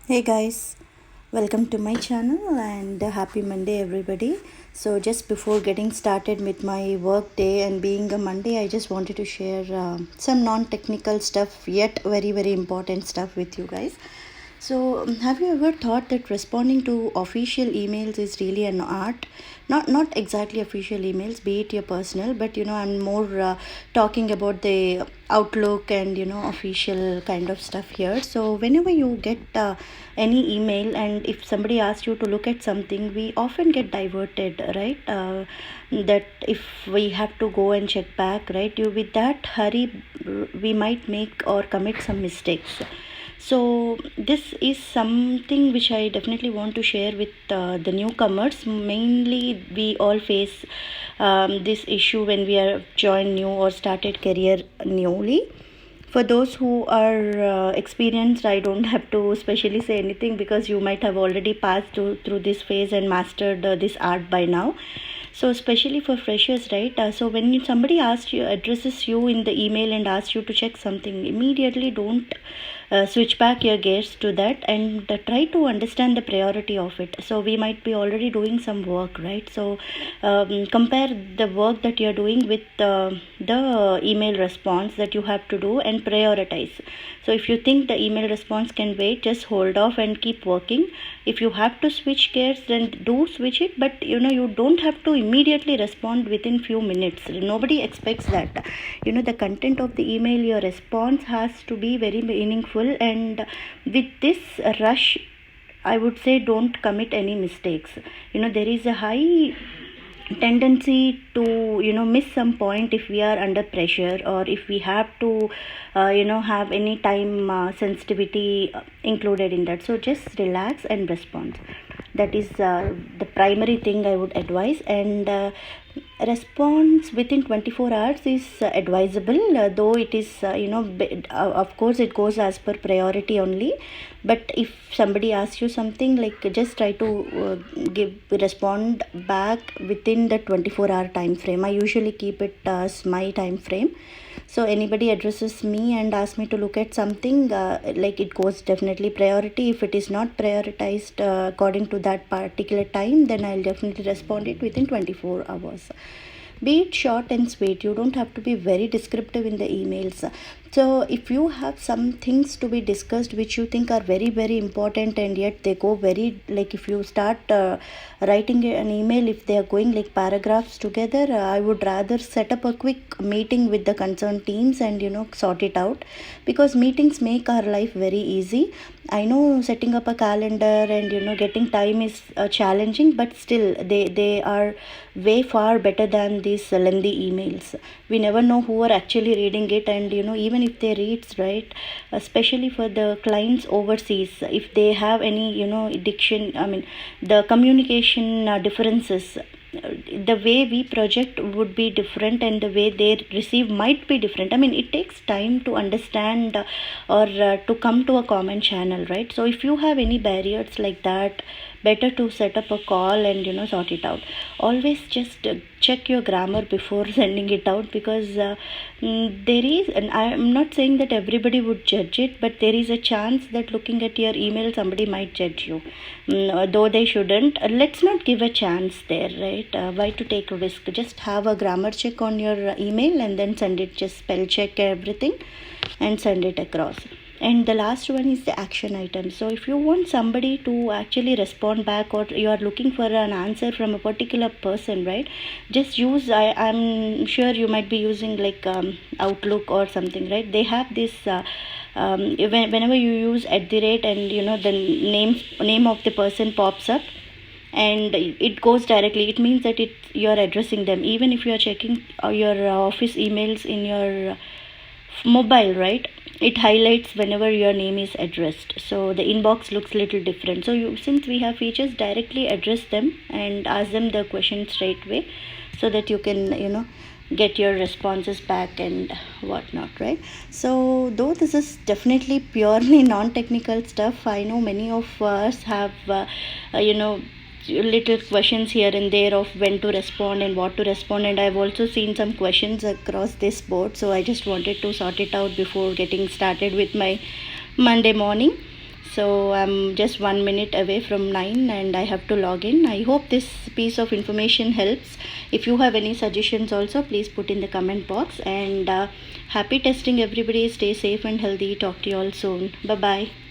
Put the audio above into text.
Hey guys, welcome to my channel and happy Monday, everybody. So, just before getting started with my work day and being a Monday, I just wanted to share some non technical stuff, yet very, very important stuff with you guys. So, have you ever thought that responding to official emails is really an art? Not exactly official emails, be it your personal, but I'm more talking about the Outlook and official kind of stuff here. So, whenever you get any email, and if somebody asks you to look at something, we often get diverted, right? That if we have to go and check back, right? You with that hurry, we might make or commit some mistakes. So this is something which I definitely want to share with the newcomers. Mainly, we all face this issue when we are joined new or started career newly. For those who are experienced, I don't have to specially say anything because you might have already passed through this phase and mastered this art by now. So especially for freshers, right? So when somebody asks you, addresses you in the email and asks you to check something, immediately don't switch back your gaze to that and try to understand the priority of it. So we might be already doing some work, right? So compare the work that you're doing with the email response that you have to do and prioritize. So if you think the email response can wait, just hold off and keep working. If you have to switch gears, then do switch it, but you don't have to immediately respond within few minutes. Nobody expects that. The content of the email, your response has to be very meaningful, and with this rush, I would say don't commit any mistakes. There is a high tendency to miss some point if we are under pressure, or if we have to have any time sensitivity included in that. So just relax and respond. That is the primary thing I would advise. And response within 24 hours is advisable, though it is of course it goes as per priority only. But if somebody asks you something, like, just try to give respond back within the 24-hour time frame. I usually keep it as my time frame. So anybody addresses me and asks me to look at something, like, it goes definitely priority. If it is not prioritized according to that particular time, then I'll definitely respond it within 24 hours. Be it short and sweet. You don't have to be very descriptive in the emails. So if you have some things to be discussed which you think are very, very important, and yet they go very, like, if you start writing an email, if they are going like paragraphs together, I would rather set up a quick meeting with the concerned teams and sort it out, because meetings make our life very easy. I know setting up a calendar and getting time is challenging, but still they are way far better than these lengthy emails. We never know who are actually reading it, and even if they read, right, especially for the clients overseas, if they have any diction, I mean, the communication differences, the way we project would be different, and the way they receive might be different. I mean, it takes time to understand or to come to a common channel, right? So if you have any barriers like that, better to set up a call and sort it out. Always just check your grammar before sending it out, because there is, and I'm not saying that everybody would judge it, but there is a chance that looking at your email, somebody might judge you, though they shouldn't. Let's not give a chance there, right? Why to take a risk? Just have a grammar check on your email and then send it. Just spell check everything and send it across. And the last one is the action item. So if you want somebody to actually respond back, or you are looking for an answer from a particular person, right, just use, I'm sure you might be using like Outlook or something, right? They have this whenever you use at the rate, and the name of the person pops up and it goes directly. It means that you're addressing them. Even if you are checking your office emails in your mobile, right, it highlights whenever your name is addressed, so the inbox looks little different. So since we have features, directly address them and ask them the question straight away, so that you can get your responses back and whatnot, right? So though this is definitely purely non-technical stuff, I know many of us have you know little questions here and there of when to respond and what to respond, and I've also seen some questions across this board, so I just wanted to sort it out before getting started with my Monday morning. So I'm just 1 minute away from 9 and I have to log in. I hope this piece of information helps. If you have any suggestions also, please put in the comment box. And happy testing everybody. Stay safe and healthy. Talk to you all soon. Bye bye.